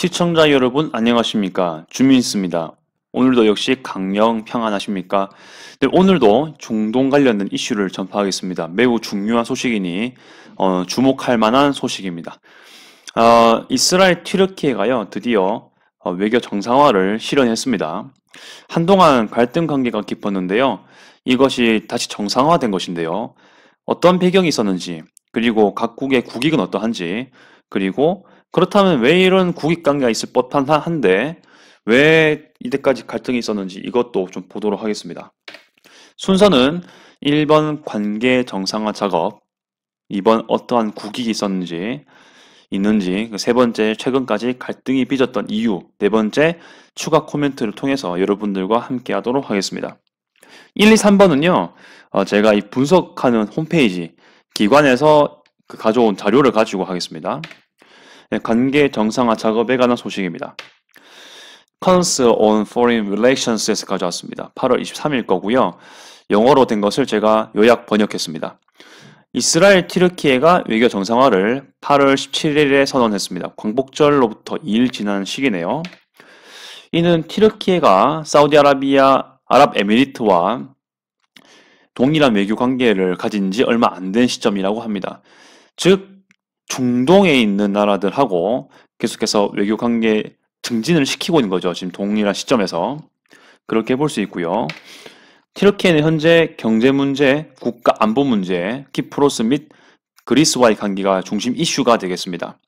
시청자 여러분 안녕하십니까? 주민수입니다. 오늘도 역시 강령 평안하십니까? 네, 오늘도 중동 관련된 이슈를 전파하겠습니다. 매우 중요한 소식이니 주목할 만한 소식입니다. 이스라엘 튀르키예가요 드디어 외교 정상화를 실현했습니다. 한동안 갈등 관계가 깊었는데요. 이것이 다시 정상화된 것인데요. 어떤 배경이 있었는지, 그리고 각국의 국익은 어떠한지, 그리고 그렇다면 왜 이런 국익 관계가 있을 법한 한데 왜 이때까지 갈등이 있었는지 이것도 좀 보도록 하겠습니다. 순서는 1번 관계 정상화 작업, 2번 어떠한 국익이 있는지, 세 번째 최근까지 갈등이 빚었던 이유, 네 번째 추가 코멘트를 통해서 여러분들과 함께 하도록 하겠습니다. 1, 2, 3번은요, 제가 이 분석하는 홈페이지, 기관에서 가져온 자료를 가지고 하겠습니다. 네, 관계 정상화 작업에 관한 소식입니다. Council on Foreign Relations에서 가져왔습니다. 8월 23일 거고요. 영어로 된 것을 제가 요약 번역했습니다. 이스라엘 튀르키예가 외교 정상화를 8월 17일에 선언했습니다. 광복절로부터 2일 지난 시기네요. 이는 튀르키예가 사우디아라비아 아랍에미리트와 동일한 외교 관계를 가진 지 얼마 안 된 시점이라고 합니다. 즉 중동에 있는 나라들하고 계속해서 외교 관계 증진을 시키고 있는 거죠. 지금 동일한 시점에서 그렇게 볼 수 있고요. 튀르키예는 현재 경제 문제, 국가 안보 문제, 키프로스 및 그리스와의 관계가 중심 이슈가 되겠습니다.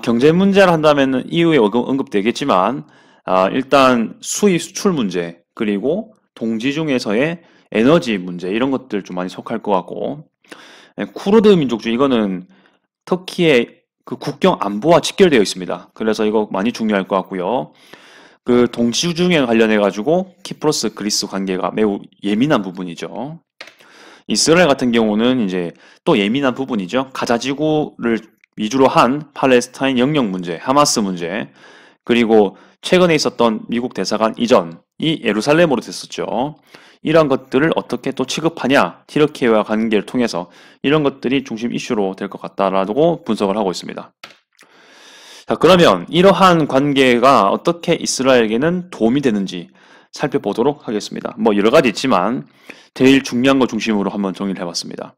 경제 문제를 한다면 이후에 언급되겠지만 일단 수입 수출 문제, 그리고 동지 중에서의 에너지 문제 이런 것들 좀 많이 속할 것 같고, 쿠르드 민족주의 이거는 터키의 그 국경 안보와 직결되어 있습니다. 그래서 이거 많이 중요할 것 같고요. 그 동시 중에 관련해 가지고 키프로스 그리스 관계가 매우 예민한 부분이죠. 이스라엘 같은 경우는 이제 또 예민한 부분이죠. 가자 지구를 위주로 한 팔레스타인 영역 문제, 하마스 문제, 그리고 최근에 있었던 미국 대사관 이전이 예루살렘으로 됐었죠. 이런 것들을 어떻게 또 취급하냐, 튀르키예와 관계를 통해서 이런 것들이 중심 이슈로 될 것 같다라고 분석을 하고 있습니다. 자, 그러면 이러한 관계가 어떻게 이스라엘에게는 도움이 되는지 살펴보도록 하겠습니다. 뭐 여러 가지 있지만 제일 중요한 거 중심으로 한번 정리를 해봤습니다.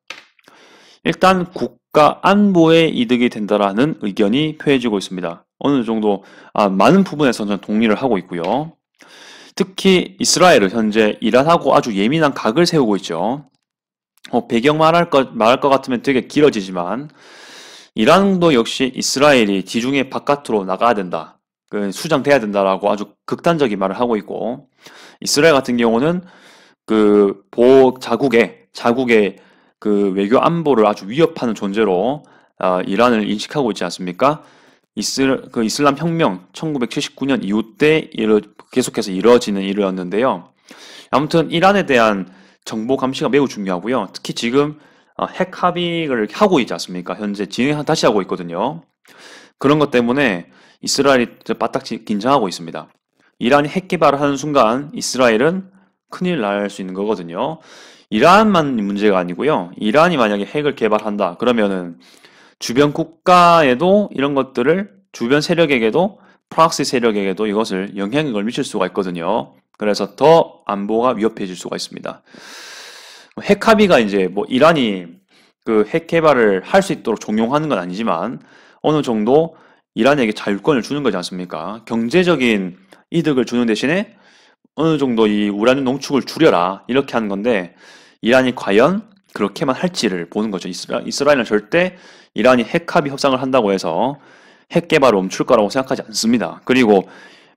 일단 국가 안보에 이득이 된다라는 의견이 표해지고 있습니다. 어느 정도 많은 부분에서 저는 동의를 하고 있고요. 특히 이스라엘은 현재 이란하고 아주 예민한 각을 세우고 있죠. 배경 말할 것 같으면 되게 길어지지만 이란도 역시 이스라엘이 지중해 바깥으로 나가야 된다, 수장돼야 된다라고 아주 극단적인 말을 하고 있고, 이스라엘 같은 경우는 자국의 그 외교 안보를 아주 위협하는 존재로 이란을 인식하고 있지 않습니까? 이슬람 혁명 1979년 이후 때 계속해서 이루어지는 일이었는데요. 아무튼 이란에 대한 정보 감시가 매우 중요하고요. 특히 지금 핵 합의를 하고 있지 않습니까? 현재 다시 하고 있거든요. 그런 것 때문에 이스라엘이 바짝 긴장하고 있습니다. 이란이 핵 개발을 하는 순간 이스라엘은 큰일 날 수 있는 거거든요. 이란만 문제가 아니고요. 이란이 만약에 핵을 개발한다 그러면은 주변 국가에도 이런 것들을, 주변 세력에게도, 프락시 세력에게도 이것을 영향을 미칠 수가 있거든요. 그래서 더 안보가 위협해질 수가 있습니다. 핵 합의가 이제 뭐 이란이 그 핵 개발을 할 수 있도록 종용하는 건 아니지만 어느 정도 이란에게 자율권을 주는 거지 않습니까? 경제적인 이득을 주는 대신에 어느 정도 이 우라늄 농축을 줄여라 이렇게 하는 건데, 이란이 과연 그렇게만 할지를 보는 거죠. 이스라엘은 절대 이란이 핵 합의 협상을 한다고 해서 핵 개발을 멈출 거라고 생각하지 않습니다. 그리고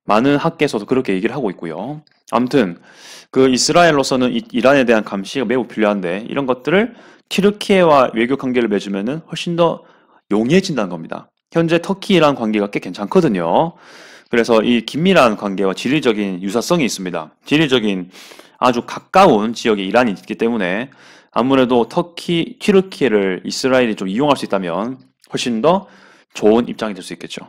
많은 학계에서도 그렇게 얘기를 하고 있고요. 아무튼 그 이스라엘로서는 이란에 대한 감시가 매우 필요한데, 이런 것들을 튀르키예와 외교 관계를 맺으면은 훨씬 더 용이해진다는 겁니다. 현재 터키랑 관계가 꽤 괜찮거든요. 그래서 이 긴밀한 관계와 지리적인 유사성이 있습니다. 지리적인 아주 가까운 지역에 이란이 있기 때문에 아무래도 튀르키예를 이스라엘이 좀 이용할 수 있다면 훨씬 더 좋은 입장이 될 수 있겠죠.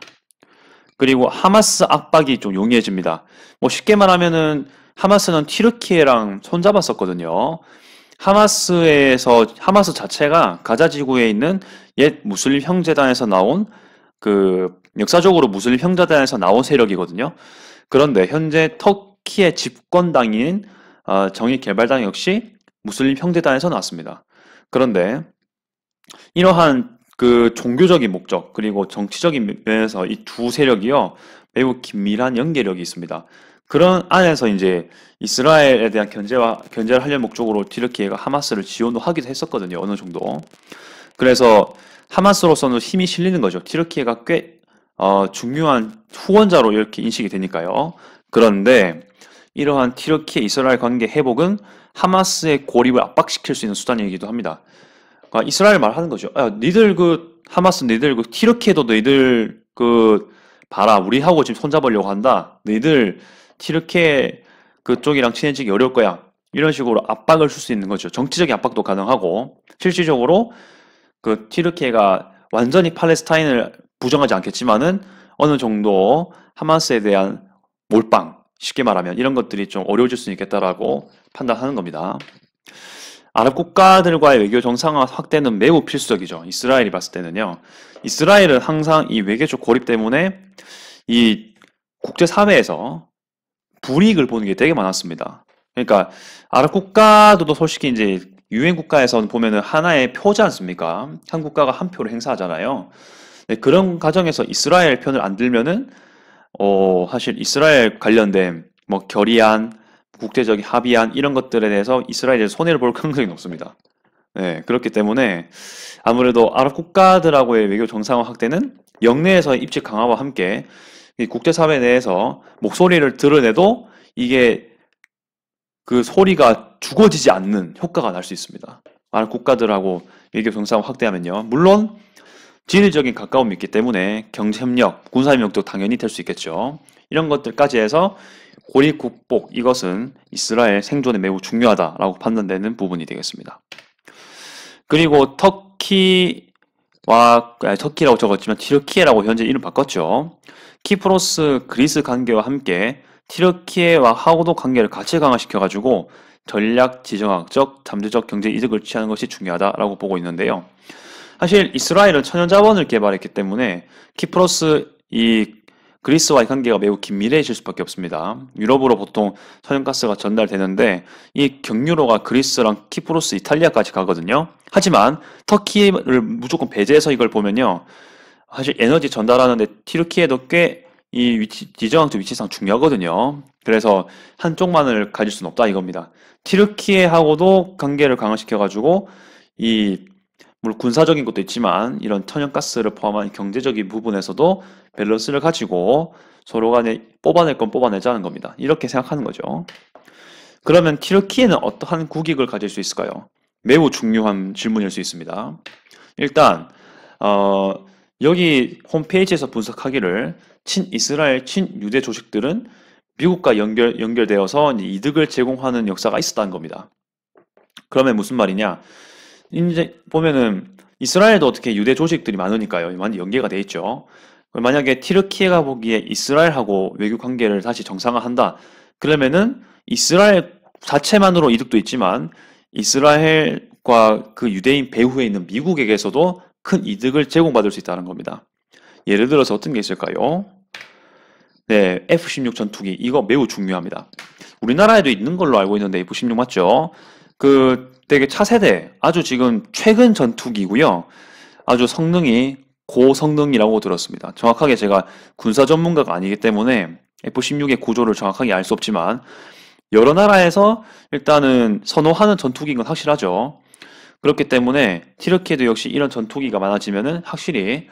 그리고 하마스 압박이 좀 용이해집니다. 뭐 쉽게 말하면은 하마스는 튀르키예랑 손잡았었거든요. 하마스 자체가 가자 지구에 있는 옛 무슬림 형제단에서 나온 그 역사적으로 무슬림 형제단에서 나온 세력이거든요. 그런데 현재 터키의 집권당인 정의개발당 역시 무슬림 형제단에서 나왔습니다. 그런데 이러한 그 종교적인 목적 그리고 정치적인 면에서 이 두 세력이요 매우 긴밀한 연계력이 있습니다. 그런 안에서 이제 이스라엘에 대한 견제를 하려는 목적으로 튀르키예가 하마스를 지원도 하기도 했었거든요. 어느 정도. 그래서 하마스로서는 힘이 실리는 거죠. 튀르키예가 꽤 중요한 후원자로 이렇게 인식이 되니까요. 그런데 이러한 튀르키예 이스라엘 관계 회복은 하마스의 고립을 압박시킬 수 있는 수단이기도 합니다. 그러니까 이스라엘 말하는 거죠. 니들 그 하마스 니들 그 튀르키예도 너희들 그 봐라 우리하고 지금 손잡으려고 한다. 너희들 튀르키예 그쪽이랑 친해지기 어려울 거야. 이런 식으로 압박을 줄 수 있는 거죠. 정치적인 압박도 가능하고 실질적으로 그 튀르키예가 완전히 팔레스타인을 부정하지 않겠지만은 어느 정도 하마스에 대한 몰빵, 쉽게 말하면 이런 것들이 좀 어려워질 수 있겠다라고 판단하는 겁니다. 아랍 국가들과의 외교 정상화 확대는 매우 필수적이죠. 이스라엘이 봤을 때는요. 이스라엘은 항상 이 외교적 고립 때문에 이 국제사회에서 불이익을 보는 게 되게 많았습니다. 그러니까 아랍 국가들도 솔직히 이제 유엔 국가에서는 보면은 하나의 표지 않습니까? 한 국가가 한 표를 행사하잖아요. 네, 그런 과정에서 이스라엘 편을 안 들면은 사실 이스라엘 관련된 뭐 결의안, 국제적인 합의안 이런 것들에 대해서 이스라엘이 손해를 볼 가능성이 높습니다. 네, 그렇기 때문에 아무래도 아랍 국가들하고의 외교 정상화 확대는 영내에서의 입지 강화와 함께 이 국제사회 내에서 목소리를 드러내도 이게 그 소리가 죽어지지 않는 효과가 날 수 있습니다. 아랍 국가들하고 외교 정상화 확대하면요. 물론 지리적인 가까움이 있기 때문에 경제협력, 군사협력도 당연히 될 수 있겠죠. 이런 것들까지 해서 고립 국복 이것은 이스라엘 생존에 매우 중요하다라고 판단되는 부분이 되겠습니다. 그리고 터키라고 적었지만 튀르키예라고 현재 이름 바꿨죠. 키프로스 그리스 관계와 함께 튀르키예와 하고도 관계를 같이 강화시켜가지고 전략, 지정학적, 잠재적 경제 이득을 취하는 것이 중요하다라고 보고 있는데요. 사실 이스라엘은 천연자원을 개발했기 때문에 키프로스 이 그리스와의 관계가 매우 긴밀해질 수밖에 없습니다. 유럽으로 보통 천연가스가 전달되는데 이 경유로가 그리스랑 키프로스, 이탈리아까지 가거든요. 하지만 터키를 무조건 배제해서 이걸 보면요. 사실 에너지 전달하는데 튀르키예도 꽤 이 위치, 지정학적 위치상 중요하거든요. 그래서 한쪽만을 가질 수는 없다 이겁니다. 튀르키예하고도 관계를 강화시켜가지고 물론 군사적인 것도 있지만 이런 천연가스를 포함한 경제적인 부분에서도 밸런스를 가지고 서로 간에 뽑아낼 건 뽑아내자는 겁니다. 이렇게 생각하는 거죠. 그러면 튀르키예는 어떠한 국익을 가질 수 있을까요? 매우 중요한 질문일 수 있습니다. 일단 여기 홈페이지에서 분석하기를 친이스라엘, 친유대 조직들은 미국과 연결되어서 이득을 제공하는 역사가 있었다는 겁니다. 그러면 무슨 말이냐? 이제 보면은 이스라엘도 어떻게 유대 조직들이 많으니까요. 많이 연계가 돼 있죠. 만약에 튀르키예가 보기에 이스라엘하고 외교 관계를 다시 정상화한다. 그러면은 이스라엘 자체만으로 이득도 있지만 이스라엘과 그 유대인 배후에 있는 미국에게서도 큰 이득을 제공받을 수 있다는 겁니다. 예를 들어서 어떤 게 있을까요? 네, F-16 전투기 이거 매우 중요합니다. 우리나라에도 있는 걸로 알고 있는데 F-16 맞죠? 그 되게 차세대 아주 지금 최근 전투기고요. 아주 성능이 고성능이라고 들었습니다. 정확하게 제가 군사 전문가가 아니기 때문에 F-16의 구조를 정확하게 알 수 없지만 여러 나라에서 일단은 선호하는 전투기인 건 확실하죠. 그렇기 때문에 튀르키예도 역시 이런 전투기가 많아지면은 확실히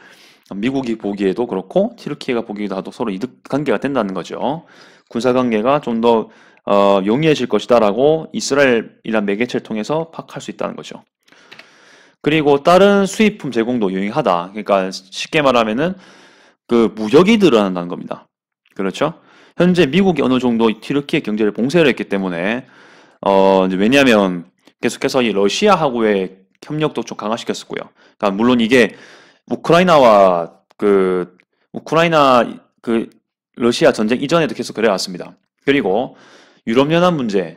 미국이 보기에도 그렇고 튀르키예가 보기에도 서로 이득 관계가 된다는 거죠. 군사 관계가 좀 더 용이해질 것이다라고 이스라엘이란 매개체를 통해서 파악할 수 있다는 거죠. 그리고 다른 수입품 제공도 유용하다. 그러니까 쉽게 말하면은 그 무역이 늘어난다는 겁니다. 그렇죠? 현재 미국이 어느 정도 튀르키예 경제를 봉쇄를 했기 때문에 이제 왜냐하면 계속해서 이 러시아하고의 협력도 좀 강화시켰었고요. 그러니까 물론 이게 우크라이나 러시아 전쟁 이전에도 계속 그래왔습니다. 그리고 유럽연합 문제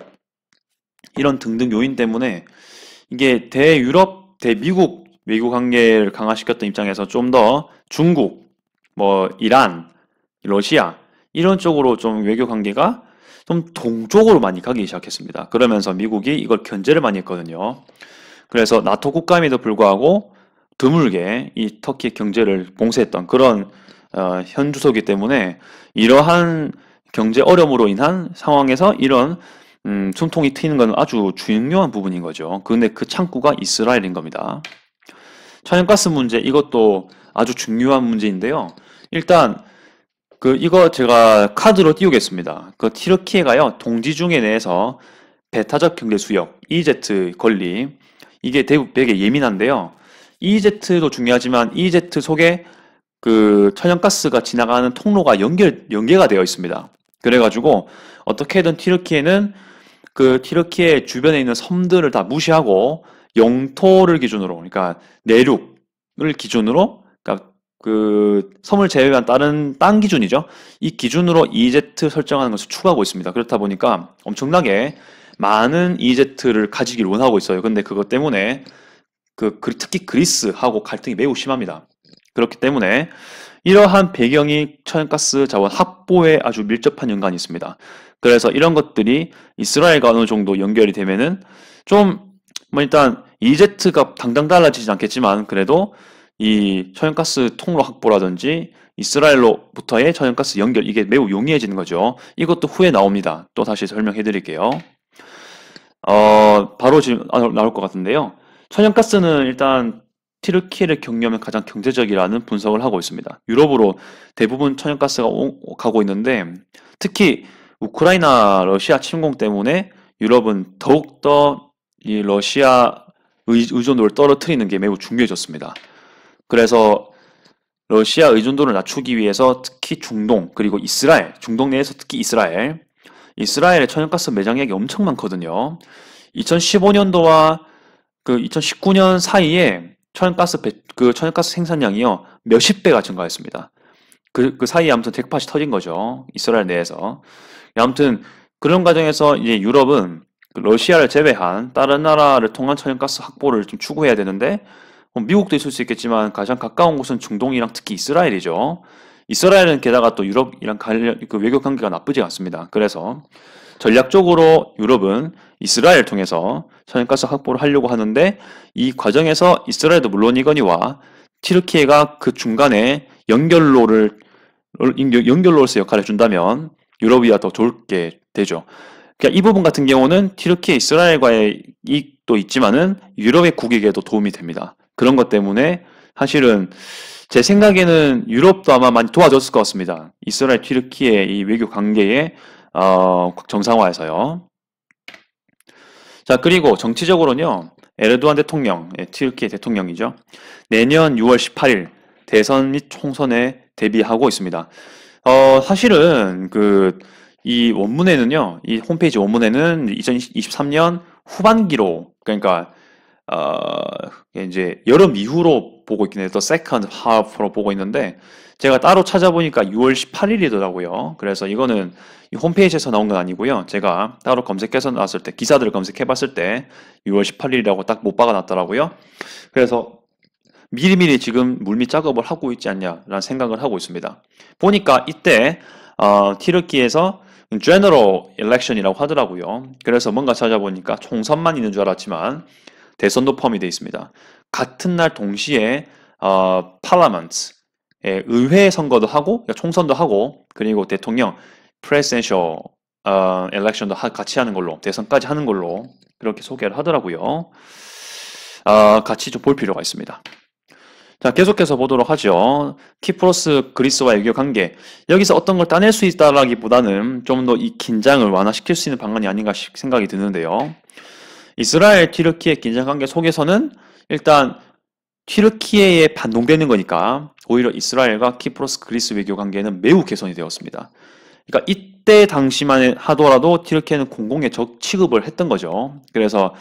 이런 등등 요인 때문에 이게 대유럽, 대미국 외교 관계를 강화시켰던 입장에서 좀 더 중국, 뭐 이란, 러시아 이런 쪽으로 좀 외교 관계가 좀 동쪽으로 많이 가기 시작했습니다. 그러면서 미국이 이걸 견제를 많이 했거든요. 그래서 나토 국가임에도 불구하고 드물게 이 터키의 경제를 봉쇄했던 그런 현 주소이기 때문에 이러한 경제 어려움으로 인한 상황에서 이런 숨통이 트이는 건 아주 중요한 부분인 거죠. 근데 그 창구가 이스라엘인 겁니다. 천연가스 문제 이것도 아주 중요한 문제인데요. 일단 이거 제가 카드로 띄우겠습니다. 티르키예가요 동지중해 내에서 배타적 경제 수역 EEZ 권리 이게 되게 예민한데요. EEZ도 중요하지만 EEZ 속에 그 천연가스가 지나가는 통로가 연계가 되어 있습니다. 그래가지고 어떻게든 티르키예는 그 티르키예 주변에 있는 섬들을 다 무시하고 영토를 기준으로, 그러니까 내륙을 기준으로, 그러니까 그 섬을 제외한 다른 땅 기준이죠. 이 기준으로 EEZ 설정하는 것을 추구하고 있습니다. 그렇다 보니까 엄청나게 많은 EEZ를 가지길 원하고 있어요. 근데 그것 때문에 특히 그리스하고 갈등이 매우 심합니다. 그렇기 때문에 이러한 배경이 천연가스 자원 확보에 아주 밀접한 연관이 있습니다. 그래서 이런 것들이 이스라엘과 어느 정도 연결이 되면은 좀 뭐 일단 EEZ가 당장 달라지진 않겠지만 그래도 이 천연가스 통로 확보라든지 이스라엘로부터의 천연가스 연결 이게 매우 용이해지는 거죠. 이것도 후에 나옵니다. 또 다시 설명해 드릴게요. 바로 지금 나올 것 같은데요. 천연가스는 일단 티르키예를 경유하면 가장 경제적이라는 분석을 하고 있습니다. 유럽으로 대부분 천연가스가 가고 있는데 특히 우크라이나 러시아 침공 때문에 유럽은 더욱더 이 러시아 의존도를 떨어뜨리는 게 매우 중요해졌습니다. 그래서 러시아 의존도를 낮추기 위해서 특히 중동 그리고 이스라엘, 중동 내에서 특히 이스라엘의 천연가스 매장액이 엄청 많거든요. 2015년도와 그 2019년 사이에 천연가스 생산량이요 몇십 배가 증가했습니다. 그 사이에 아무튼 잭팟이 터진 거죠. 이스라엘 내에서. 아무튼 그런 과정에서 이제 유럽은 러시아를 제외한 다른 나라를 통한 천연가스 확보를 좀 추구해야 되는데 미국도 있을 수 있겠지만 가장 가까운 곳은 중동이랑 특히 이스라엘이죠. 이스라엘은 게다가 또 유럽이랑 외교 관계가 나쁘지 않습니다. 그래서 전략적으로 유럽은 이스라엘을 통해서 천연가스 확보를 하려고 하는데 이 과정에서 이스라엘도 물론이거니와 티르키예가 그 중간에 연결로로서 역할을 해준다면 유럽이야 더 좋게 되죠. 그러니까 이 부분 같은 경우는 티르키예 이스라엘과의 이익도 있지만은 유럽의 국익에도 도움이 됩니다. 그런 것 때문에 사실은 제 생각에는 유럽도 아마 많이 도와줬을 것 같습니다. 이스라엘 티르키예 이 외교 관계의 정상화에서요. 자, 그리고 정치적으로는요. 에르도안 대통령, 티르키예 대통령이죠. 내년 6월 18일 대선 및 총선에 대비하고 있습니다. 사실은 이 원문에는요. 이 홈페이지 원문에는 2023년 후반기로 그러니까 이제 여름 이후로 보고 있긴 해요. 또 second half로 보고 있는데 제가 따로 찾아보니까 6월 18일이더라고요. 그래서 이거는 이 홈페이지에서 나온 건 아니고요. 제가 따로 검색해서 나왔을 때 기사들을 검색해 봤을 때 6월 18일이라고 딱 못 박아놨더라고요. 그래서 미리미리 지금 물밑 작업을 하고 있지 않냐라는 생각을 하고 있습니다. 보니까 이때 티르키에서 General Election이라고 하더라고요. 그래서 뭔가 찾아보니까 총선만 있는 줄 알았지만 대선도 포함이 되어 있습니다. 같은 날 동시에 Parliament 의회 선거도 하고 그러니까 총선도 하고 그리고 대통령 Presidential Election도 같이 하는 걸로 대선까지 하는 걸로 그렇게 소개를 하더라고요. 같이 좀 볼 필요가 있습니다. 자, 계속해서 보도록 하죠. 키프로스 그리스와의 외교 관계. 여기서 어떤 걸 따낼 수 있다라기보다는 좀 더 이 긴장을 완화시킬 수 있는 방안이 아닌가 생각이 드는데요. 이스라엘 티르키예 긴장 관계 속에서는 일단 티르키예에 반동되는 거니까 오히려 이스라엘과 키프로스 그리스 외교 관계는 매우 개선이 되었습니다. 그러니까 이때 당시만 하더라도 티르키예는 공공의 적 취급을 했던 거죠. 그래서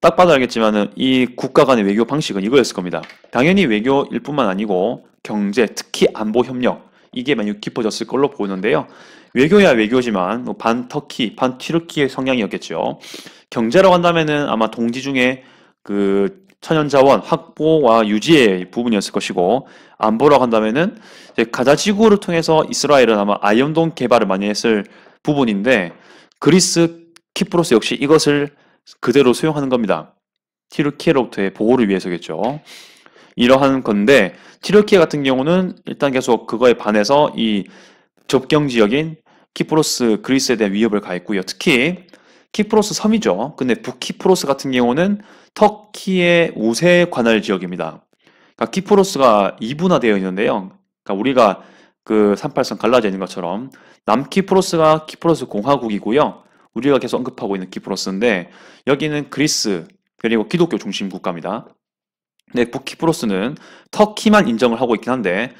딱 봐도 알겠지만은 이 국가 간의 외교 방식은 이거였을 겁니다. 당연히 외교일 뿐만 아니고 경제, 특히 안보 협력 이게 많이 깊어졌을 걸로 보이는데요. 외교야 외교지만 반 터키, 반 티르키의 성향이었겠죠. 경제라고 한다면은 아마 동지 중에 그 천연자원 확보와 유지의 부분이었을 것이고, 안보라고 한다면은 이제 가자 지구를 통해서 이스라엘은 아마 아이언돔 개발을 많이 했을 부분인데, 그리스 키프로스 역시 이것을 그대로 수용하는 겁니다. 튀르키예로부터의 보호를 위해서겠죠. 이러한 건데, 튀르키예 같은 경우는 일단 계속 그거에 반해서 이 접경 지역인 키프로스, 그리스에 대한 위협을 가했고요. 특히 키프로스 섬이죠. 근데 북키프로스 같은 경우는 터키의 우세 관할 지역입니다. 그러니까 키프로스가 이분화되어 있는데요. 그러니까 우리가 그 38선 갈라져 있는 것처럼 남키프로스가 키프로스 공화국이고요. 우리가 계속 언급하고 있는 키프로스인데 여기는 그리스 그리고 기독교 중심 국가입니다. 네, 북키프로스는 터키만 인정을 하고 있긴 한데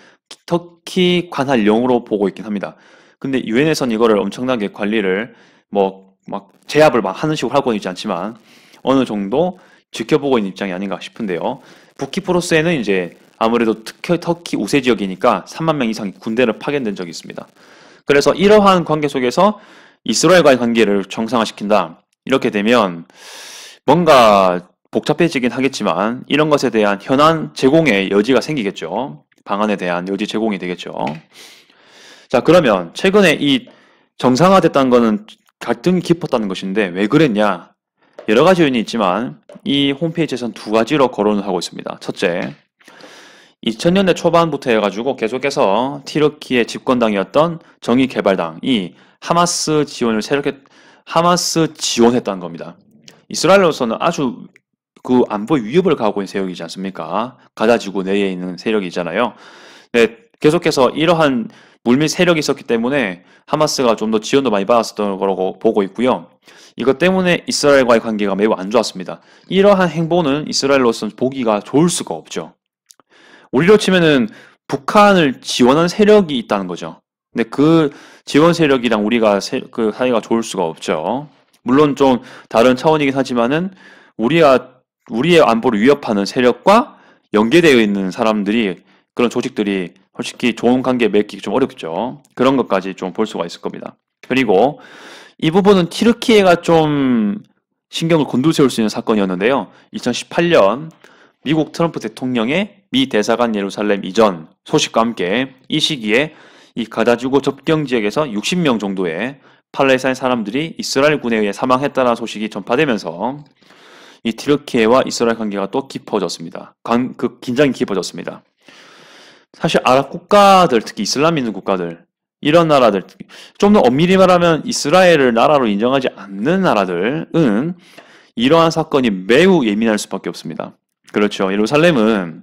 터키 관할령으로 보고 있긴 합니다. 근데 유엔에서는 이거를 엄청나게 관리를 막 제압을 막 하는 식으로 하고 있지 않지만 어느 정도 지켜보고 있는 입장이 아닌가 싶은데요. 북키프로스에는 이제 아무래도 터키 우세 지역이니까 3만 명 이상의 군대를 파견된 적이 있습니다. 그래서 이러한 관계 속에서 이스라엘과의 관계를 정상화시킨다. 이렇게 되면 뭔가 복잡해지긴 하겠지만 이런 것에 대한 현안 제공의 여지가 생기겠죠. 방안에 대한 여지 제공이 되겠죠. 자, 그러면 최근에 이 정상화됐다는 거는 갈등이 깊었다는 것인데 왜 그랬냐? 여러 가지 요인이 있지만 이 홈페이지에서는 두 가지로 거론을 하고 있습니다. 첫째, 2000년대 초반부터 해가지고 계속해서 튀르키예 집권당이었던 정의개발당이 하마스 지원했다는 겁니다. 이스라엘로서는 아주 그 안보에 위협을 가하고 있는 세력이지 않습니까? 가자지구 내에 있는 세력이잖아요. 네, 계속해서 이러한 물밑 세력이 있었기 때문에 하마스가 좀 더 지원도 많이 받았었던 거라고 보고 있고요. 이것 때문에 이스라엘과의 관계가 매우 안 좋았습니다. 이러한 행보는 이스라엘로서는 보기가 좋을 수가 없죠. 우리로 치면은 북한을 지원하는 세력이 있다는 거죠. 근데 그 지원 세력이랑 우리가 그 사이가 좋을 수가 없죠. 물론 좀 다른 차원이긴 하지만은 우리의 안보를 위협하는 세력과 연계되어 있는 사람들이 그런 조직들이 솔직히 좋은 관계 맺기 좀 어렵죠. 그런 것까지 좀 볼 수가 있을 겁니다. 그리고 이 부분은 튀르키예가 좀 신경을 곤두세울 수 있는 사건이었는데요. 2018년 미국 트럼프 대통령의 미 대사관 예루살렘 이전 소식과 함께 이 시기에 이 가자지구 접경 지역에서 60명 정도의 팔레스타인 사람들이 이스라엘군에 의해 사망했다는 소식이 전파되면서 이 튀르키예와 이스라엘 관계가 또 깊어졌습니다. 그 긴장이 깊어졌습니다. 사실 아랍 국가들, 특히 이슬람 있는 국가들, 이런 나라들, 좀 더 엄밀히 말하면 이스라엘을 나라로 인정하지 않는 나라들은 이러한 사건이 매우 예민할 수밖에 없습니다. 그렇죠. 예루살렘은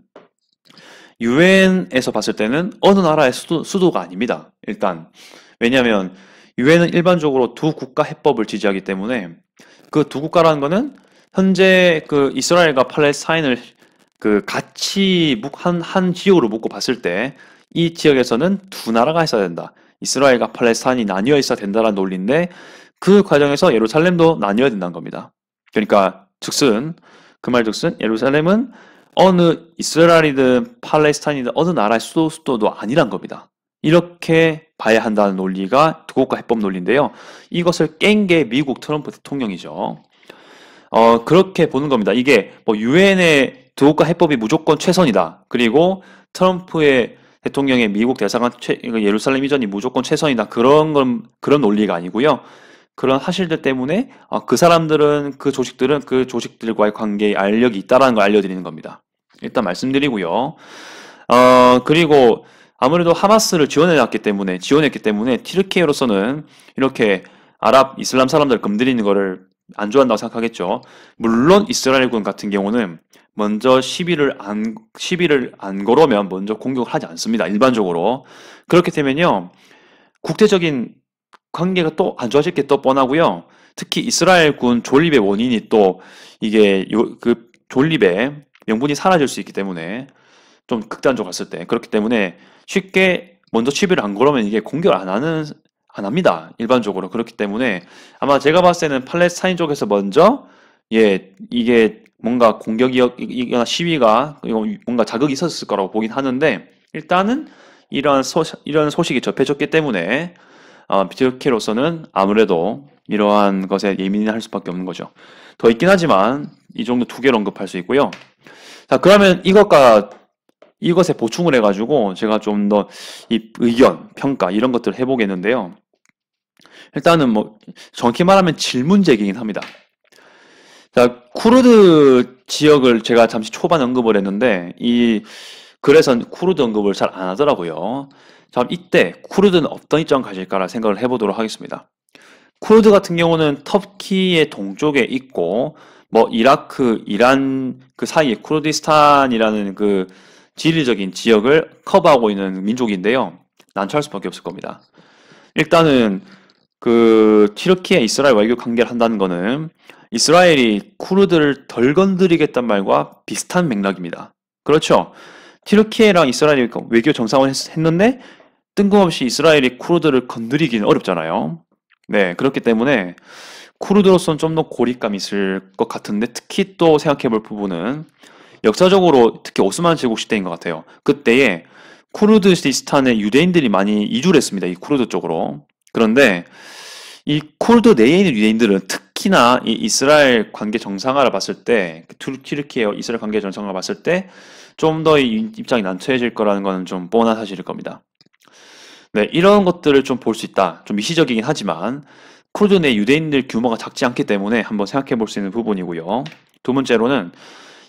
유엔에서 봤을 때는 어느 나라의 수도가 아닙니다. 일단 왜냐하면 유엔은 일반적으로 두 국가 해법을 지지하기 때문에 그 두 국가라는 거는 현재 그 이스라엘과 팔레스타인을 그 같이 한 지역으로 묶고 봤을 때 이 지역에서는 두 나라가 있어야 된다. 이스라엘과 팔레스타인이 나뉘어 있어야 된다는 논리인데 그 과정에서 예루살렘도 나뉘어야 된다는 겁니다. 그러니까 그 말 즉슨 예루살렘은 어느 이스라엘이든 팔레스타인이든 어느 나라의 수도도 아니란 겁니다. 이렇게 봐야 한다는 논리가 두 국가 해법 논리인데요. 이것을 깬 게 미국 트럼프 대통령이죠. 그렇게 보는 겁니다. 이게 뭐 유엔의 두 국가 해법이 무조건 최선이다. 그리고 트럼프의 대통령의 미국 대사관 예루살렘 이전이 무조건 최선이다. 그런 논리가 아니고요. 그런 사실들 때문에 그 사람들은 그 조직들과의 관계에 알력이 있다라는 걸 알려드리는 겁니다. 일단 말씀드리고요. 그리고 아무래도 하마스를 지원했기 때문에 튀르키예로서는 이렇게 아랍 이슬람 사람들 건드리는 거를 안 좋아한다고 생각하겠죠. 물론 이스라엘군 같은 경우는 먼저 시비를 안 걸으면 먼저 공격을 하지 않습니다. 일반적으로. 그렇게 되면요. 국제적인 관계가 또 안 좋아질 게 또 뻔하고요. 특히 이스라엘군 존립의 원인이 또 이게 그 존립의 명분이 사라질 수 있기 때문에 좀 극단적으로 갔을 때 그렇기 때문에 쉽게 먼저 시비를 안 걸으면 이게 공격을 안 합니다. 일반적으로. 그렇기 때문에 아마 제가 봤을 때는 팔레스타인 쪽에서 먼저 이게 뭔가 공격이거나 시위가 뭔가 자극이 있었을 거라고 보긴 하는데 일단은 이런 소식이 접해졌기 때문에 튀르키예로서는 아무래도 이러한 것에 예민할 수밖에 없는 거죠. 더 있긴 하지만 이 정도 두 개를 언급할 수 있고요. 자, 그러면 이것에 보충을 해가지고 제가 좀 더 이 의견, 평가 이런 것들을 해보겠는데요. 일단은 뭐 정확히 말하면 질문 제기긴 합니다. 자, 쿠르드 지역을 제가 잠시 초반 언급을 했는데 이 글에선 쿠르드 언급을 잘 안 하더라고요. 자, 이때 쿠르드는 어떤 입장 가질까라 생각을 해보도록 하겠습니다. 쿠르드 같은 경우는 터키의 동쪽에 있고 뭐 이라크, 이란 그 사이에 쿠르디스탄이라는 그 지리적인 지역을 커버하고 있는 민족인데요. 난처할 수밖에 없을 겁니다. 일단은 그 튀르키예 이스라엘 외교 관계를 한다는 거는 이스라엘이 쿠르드를 덜 건드리겠다는 말과 비슷한 맥락입니다. 그렇죠. 튀르키예랑 이스라엘이 외교 정상을 했는데 뜬금없이 이스라엘이 쿠르드를 건드리기는 어렵잖아요. 네, 그렇기 때문에 쿠르드로서는 좀 더 고립감이 있을 것 같은데 특히 또 생각해 볼 부분은 역사적으로 특히 오스만 제국 시대인 것 같아요. 그때에 쿠르드스탄에 유대인들이 많이 이주를 했습니다. 이 쿠르드 쪽으로. 그런데 이 쿠르드 내에 있는 유대인들은 특히나 이 이스라엘 관계 정상화를 봤을 때, 튀르키예와 이스라엘 관계 정상화를 봤을 때 좀 더 입장이 난처해질 거라는 것은 좀 뻔한 사실일 겁니다. 네, 이런 것들을 좀 볼 수 있다. 좀 미시적이긴 하지만 쿠르드 내 유대인들 규모가 작지 않기 때문에 한번 생각해 볼 수 있는 부분이고요. 두 번째로는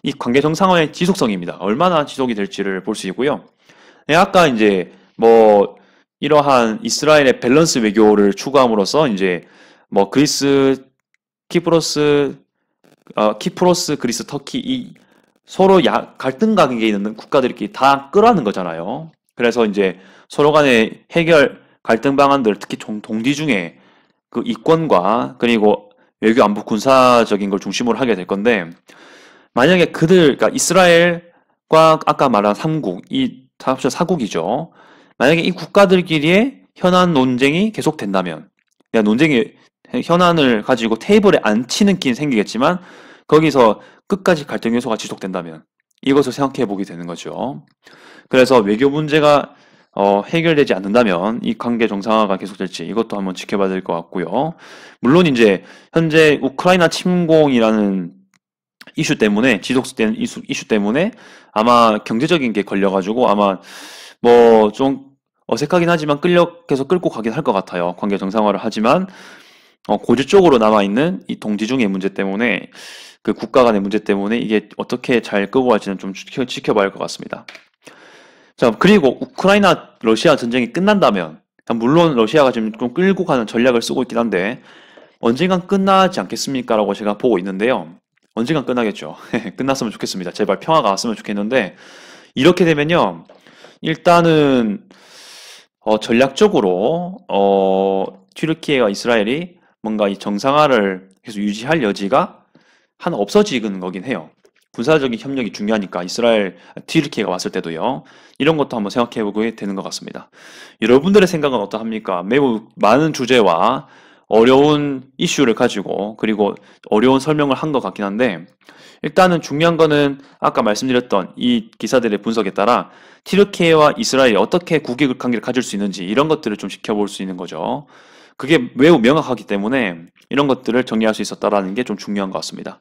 이 관계 정상화의 지속성입니다. 얼마나 지속이 될지를 볼 수 있고요. 네, 아까 이제 뭐 이러한 이스라엘의 밸런스 외교를 추구함으로써 이제 뭐 그리스, 키프로스, 그리스, 터키 이 서로 갈등 관계에 있는 국가들끼리 다 끄라는 거잖아요. 그래서 이제 서로 간의 해결 갈등 방안들 특히 동지 중에 그 이권과 그리고 외교 안보 군사적인 걸 중심으로 하게 될 건데 만약에 그러니까 이스라엘과 아까 말한 3국, 이 합쳐 4국이죠. 만약에 이 국가들끼리의 현안 논쟁이 계속된다면, 현안을 가지고 테이블에 앉히는 긴 생기겠지만, 거기서 끝까지 갈등 요소가 지속된다면, 이것을 생각해 보게 되는 거죠. 그래서 외교 문제가 해결되지 않는다면 이 관계 정상화가 계속될지 이것도 한번 지켜봐야 될 것 같고요. 물론 이제 현재 우크라이나 침공이라는 이슈 때문에 지속된 이슈 때문에 아마 경제적인 게 걸려가지고 아마 뭐 좀 어색하긴 하지만 계속 끌고 가긴 할 것 같아요. 관계 정상화를 하지만 고질적으로 남아있는 이 동지 중의 문제 때문에 그 국가 간의 문제 때문에 이게 어떻게 잘 끌고 갈지는 좀 지켜봐야 할 것 같습니다. 자, 그리고 우크라이나 러시아 전쟁이 끝난다면 물론 러시아가 지금 좀 끌고 가는 전략을 쓰고 있긴 한데 언젠간 끝나지 않겠습니까? 라고 제가 보고 있는데요. 언젠간 끝나겠죠. 끝났으면 좋겠습니다. 제발 평화가 왔으면 좋겠는데 이렇게 되면요. 일단은 전략적으로 튀르키예와 이스라엘이 뭔가 이 정상화를 계속 유지할 여지가 하나 없어지는 거긴 해요. 군사적인 협력이 중요하니까 튀르키예가 왔을 때도요. 이런 것도 한번 생각해 보게 되는 것 같습니다. 여러분들의 생각은 어떠합니까? 매우 많은 주제와 어려운 이슈를 가지고 그리고 어려운 설명을 한 것 같긴 한데 일단은 중요한 거는 아까 말씀드렸던 이 기사들의 분석에 따라 튀르키예와 이스라엘이 어떻게 국익 관계를 가질 수 있는지 이런 것들을 좀 지켜볼 수 있는 거죠. 그게 매우 명확하기 때문에 이런 것들을 정리할 수 있었다라는 게 좀 중요한 것 같습니다.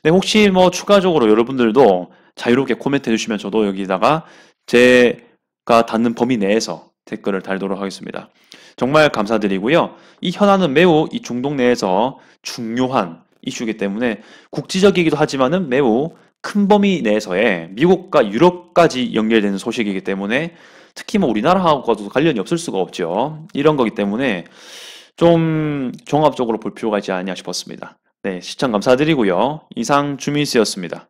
네, 혹시 뭐 추가적으로 여러분들도 자유롭게 코멘트 해주시면 저도 여기다가 제가 닿는 범위 내에서 댓글을 달도록 하겠습니다. 정말 감사드리고요. 이 현안은 매우 이 중동 내에서 중요한 이슈이기 때문에 국지적이기도 하지만은 매우 큰 범위 내에서의 미국과 유럽까지 연결되는 소식이기 때문에 특히 뭐 우리나라하고도 관련이 없을 수가 없죠. 이런 거기 때문에 좀 종합적으로 볼 필요가 있지 않냐 싶었습니다. 네, 시청 감사드리고요. 이상 주민수였습니다.